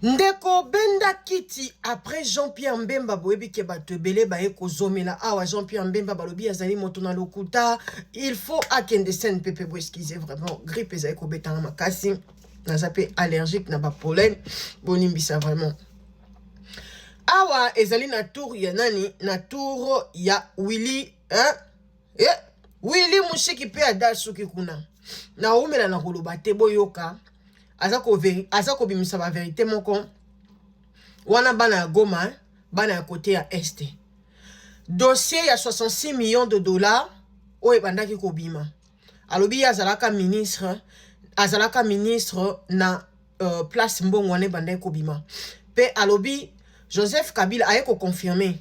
Ndeko Benda Kiti après Jean-Pierre Mbemba boyebi ke bato ebele baye kozomela awa Jean-Pierre Mbemba balobi azali moto na lokuta il faut akende scène pepe bo excusez vraiment grippe ezali kobetanga makasi naza pe allergique na ba pollen bonimbisa vraiment awa ezali na tour ya nani na tour ya Willy Willy Mushiki pe adasuki kuna na umela na koloba te boyoka azako bimisa ba vérité moko wana bana ya Goma bana ya côté ya Est dossier ya 66 millions de dollars oye bandaki kobima alobi azalaka ministre na place mbongo wana bandaki kobima pe alobi Joseph Kabila aye ko confirmer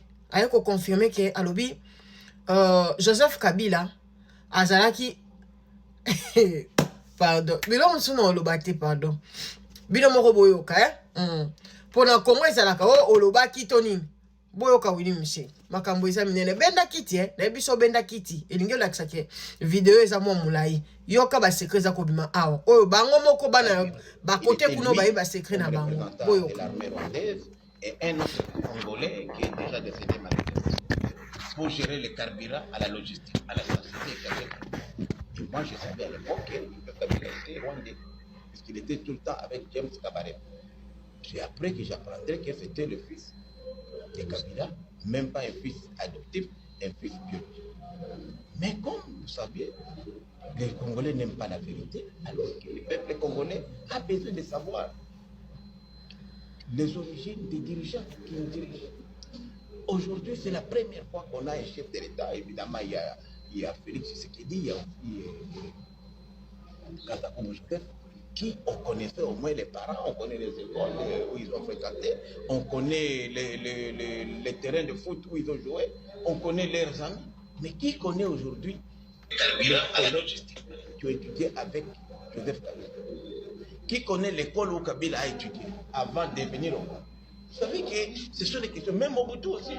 que alobi Joseph Kabila azalaki pardon bilo msuno olobate pardon bilo moko boyoka pona Congo ezalaka olobaki to nini boyoka wini mse makambo eza minene Benda Kiti na biso Benda Kiti elingi olakisa ke video eza mwa mulai yoka ba secret za kobima awa oyo bango moko bana ba côté kuno ba ba secret na bango boyoka et un autre Congolais qui est déjà décédé malheureusement pour gérer le carburant à la logistique, à la société. Et moi, je savais à l'époque que Kabila était rwandais, puisqu'il était tout le temps avec James Kabarebe. C'est après que j'apprendrai que c'était le fils de Kabila, même pas un fils adoptif, un fils biologique. Mais comme vous savez, les Congolais n'aiment pas la vérité, alors que le peuple congolais a besoin de savoir les origines des dirigeants qui nous dirigent. Aujourd'hui, c'est la première fois qu'on a un chef de l'État. Évidemment, il y a Félix Tshisekedi, il y a aussi Kazako Mouchker, qui on connaissait au moins les parents, on connaît les écoles où ils ont fréquenté, on connaît les terrains de foot où ils ont joué, on connaît leurs amis. Mais qui connaît aujourd'hui les logistique qui ont étudié avec Joseph Kabila? Qui connaît l'école où Kabila a étudié avant de venir au Congo? Vous savez que ce sont des questions. Même Mobutu aussi,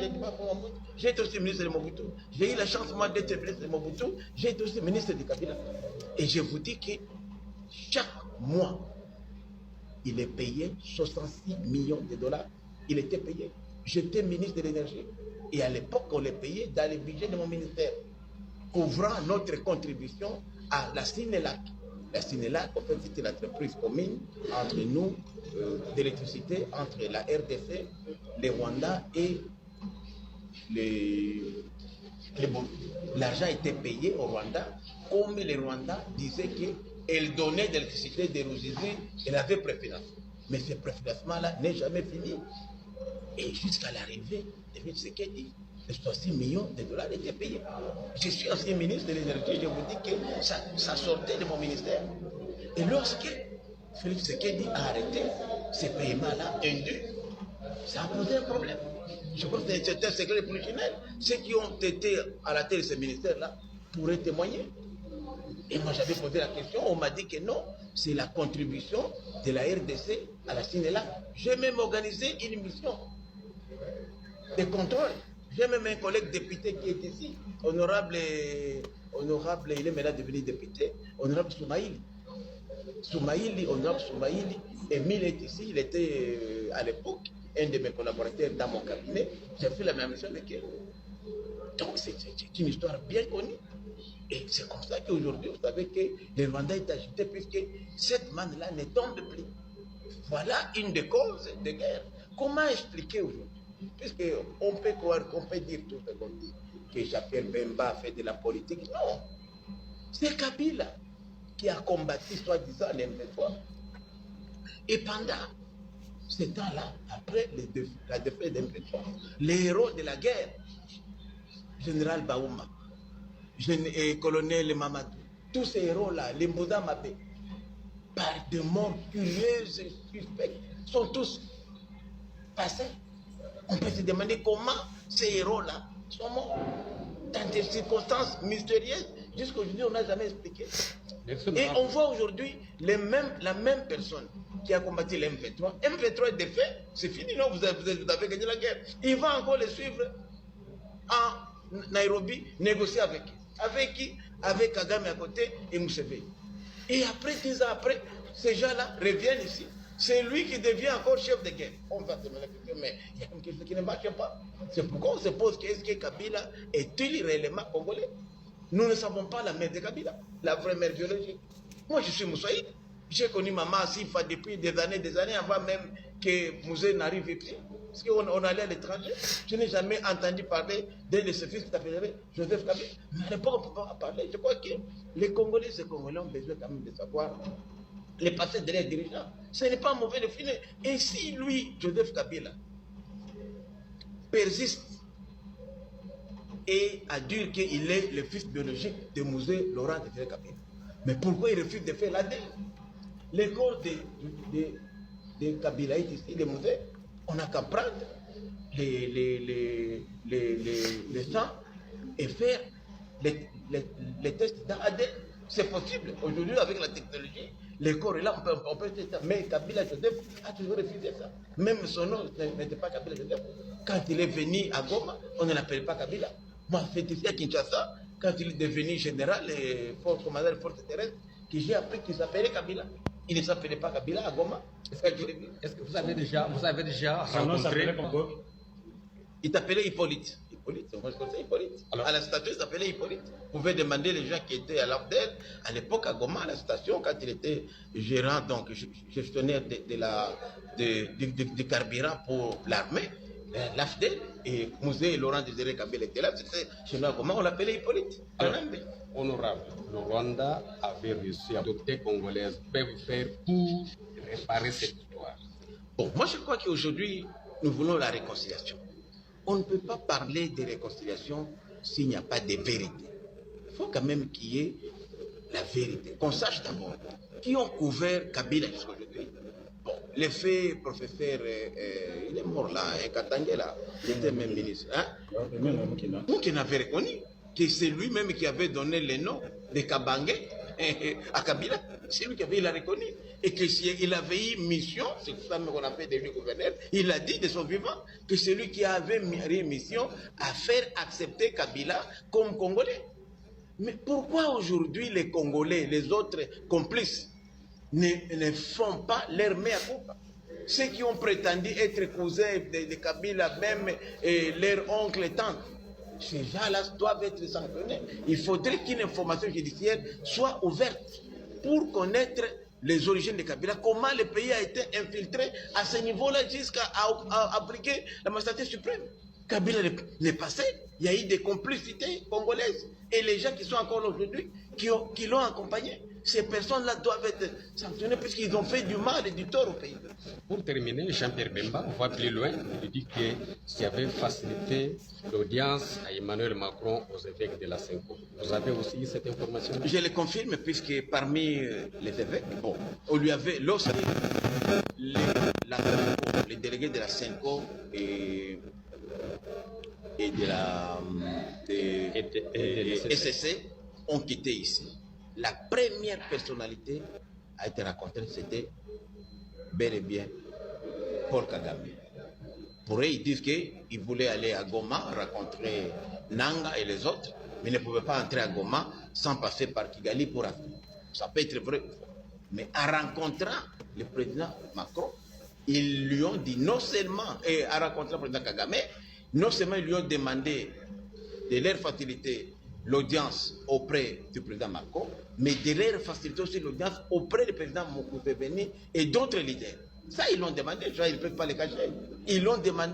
j'ai été aussi ministre de Mobutu. J'ai eu la chance, moi, d'être ministre de Mobutu. J'ai été aussi ministre de Kabila. Et je vous dis que chaque mois, il est payé 66 millions de dollars. Il était payé. J'étais ministre de l'énergie. Et à l'époque, on les payait dans le budget de mon ministère, couvrant notre contribution à la Sinelac. La Sinelac, en fait, c'était l'entreprise commune entre nous, d'électricité, entre la RDC, les Rwandais et les Burundi. L'argent était payé au Rwanda, comme les Rwandais disaient qu'elle donnait de l'électricité des Ruzizi, elle avait préfinancé. Mais ce préfinancement-là n'est jamais fini. Et jusqu'à l'arrivée de Félix Tshisekedi, les 66 millions de dollars étaient payés. Je suis ancien ministre de l'énergie, je vous dis que ça sortait de mon ministère. Et lorsque Félix Tshisekedi a arrêté ces paiements-là indus, ça a posé un problème. Je pense que c'est un secret professionnel. Ceux qui ont été à la tête de ce ministère-là pourraient témoigner. Et moi j'avais posé la question, on m'a dit que non, c'est la contribution de la RDC à la Sinelac. J'ai même organisé une mission de contrôle. J'ai même un collègue député qui est ici, honorable, il est maintenant devenu député, honorable Soumaïli. Honorable Soumaïli, Emile est ici, il était à l'époque un de mes collaborateurs dans mon cabinet. J'ai fait la même mission avec elle. Donc c'est une histoire bien connue. Et c'est comme ça qu'aujourd'hui, vous savez que le Rwanda est agité puisque cette manne-là ne tombe plus. Voilà une des causes de guerre. Comment expliquer aujourd'hui? Puisqu'on peut croire, qu'on peut dire tout ce qu'on dit, que Jean-Pierre Bemba a fait de la politique. Non. C'est Kabila qui a combattu, soi-disant, l'M23. Et pendant ce temps-là, après la défaite de l'M23, les héros de la guerre, général Baouma, colonel Mamadou, tous ces héros-là, les Mbouda Mabé, par de morts curieuses et suspectes, sont tous passés. On peut se demander comment ces héros-là sont morts dans des circonstances mystérieuses. Jusqu'aujourd'hui, on n'a jamais expliqué. Et on voit aujourd'hui la même personne qui a combattu l'M23. M23 est défait, c'est fini, non, vous avez gagné la guerre. Il va encore les suivre en Nairobi, négocier avec qui? Avec qui? Avec Kagame à côté et Museveni. Et après, 10 ans après, ces gens-là reviennent ici C'est lui qui devient encore chef de guerre. On va se mettre mais il y a quelque chose qui ne marche pas. C'est pourquoi on se pose qu'est-ce que Kabila est-il réellement congolais? Nous ne savons pas la mère de Kabila, la vraie mère biologique. Moi, je suis Moussaïd. J'ai connu Maman Sifa depuis des années avant même que Mouzé n'arrive ici. Parce qu'on allait à l'étranger. Je n'ai jamais entendu parler d'un de ses fils qui s'appellerait Joseph Kabila. Mais à l'époque, on ne peut pas parler. Je crois que les Congolais ont besoin quand même de savoir les passés de leurs dirigeants. Ce n'est pas mauvais de finir. Et si lui, Joseph Kabila, persiste et a dit qu'il est le fils biologique de Mouzé Laurent de Kabila, mais pourquoi il refuse de faire l'ADN? Les corps de Kabila ici, de Mouzé, on n'a qu'à prendre les sangs et faire les tests d'ADN. C'est possible. Aujourd'hui, avec la technologie, les corps est là, on peut faire ça. Mais Kabila Joseph a toujours refusé ça. Même son nom n'était pas Kabila Joseph. Quand il est venu à Goma, on ne l'appelle pas Kabila. Moi, c'est ici à Kinshasa, quand il est devenu général et commandant des forces terrestres, que j'ai appris qu'il s'appelait Kabila. Il ne s'appelait pas Kabila à Goma. Est-ce que vous avez déjà rencontré? Il s'appelait Hippolyte. Moi je connais Hippolyte. Alors, à la station, il s'appelait Hippolyte. Vous pouvez demander les gens qui étaient à l'AFDEL, à l'époque à Goma, à la station, quand il était gérant, donc gestionnaire du carburant pour l'armée, l'AFDEL, et Mouzé Laurent Désiré Kabila était là, c'était chez nous à Goma, on l'appelait Hippolyte. Alors, honorable, le Rwanda avait réussi à adopter congolaises. Peuvent faire pour réparer cette histoire? Bon, moi je crois qu'aujourd'hui, nous voulons la réconciliation. On ne peut pas parler de réconciliation s'il n'y a pas de vérité. Il faut quand même qu'il y ait la vérité. Qu'on sache d'abord qui ont couvert Kabila jusqu'à aujourd'hui. Bon, l'effet professeur, il est mort là, Katangé là, il était même ministre. Hein? Donc il avait reconnu que c'est lui-même qui avait donné le nom de Kabangé à Kabila. C'est lui qui avait, il a reconnu. Et qu'il avait eu mission, c'est ça qu'on appelle de lui gouverneur, il a dit de son vivant que c'est lui qui avait eu mission à faire accepter Kabila comme Congolais. Mais pourquoi aujourd'hui les Congolais, les autres complices, ne font pas leur mea culpa? Ceux qui ont prétendu être cousins de Kabila, même leur oncle et tante, ces gens-là doivent être sanctionnés. Il faudrait qu'une information judiciaire soit ouverte pour connaître les origines de Kabila, comment le pays a été infiltré à ce niveau-là jusqu'à appliquer la magistrature suprême. Kabila n'est pas seul, il y a eu des complicités congolaises et les gens qui sont encore là aujourd'hui, qui l'ont accompagné. Ces personnes-là doivent être sanctionnées puisqu'ils ont fait du mal et du tort au pays. Pour terminer, Jean-Pierre Bemba, on va plus loin. Il dit que s'il avait facilité l'audience à Emmanuel Macron aux évêques de la Senko. Vous avez aussi cette information? Je le confirme puisque parmi les évêques, bon, on lui avait, lorsque les délégués de la Senko et de la SSC ont quitté ici, la première personnalité a été rencontrée, c'était bel et bien Paul Kagame. Pour eux, ils disent qu'ils voulaient aller à Goma rencontrer Nanga et les autres, mais ne pouvaient pas entrer à Goma sans passer par Kigali pour entrer. Ça peut être vrai. Mais en rencontrant le président Macron, ils lui ont dit non seulement, et en rencontrant le président Kagame, non seulement ils lui ont demandé de leur faciliter l'audience auprès du président Macron, mais de leur faciliter aussi l'audience auprès du président Moukouébeni et d'autres leaders. Ça, ils l'ont demandé, ils ne peuvent pas les cacher. Ils l'ont demandé.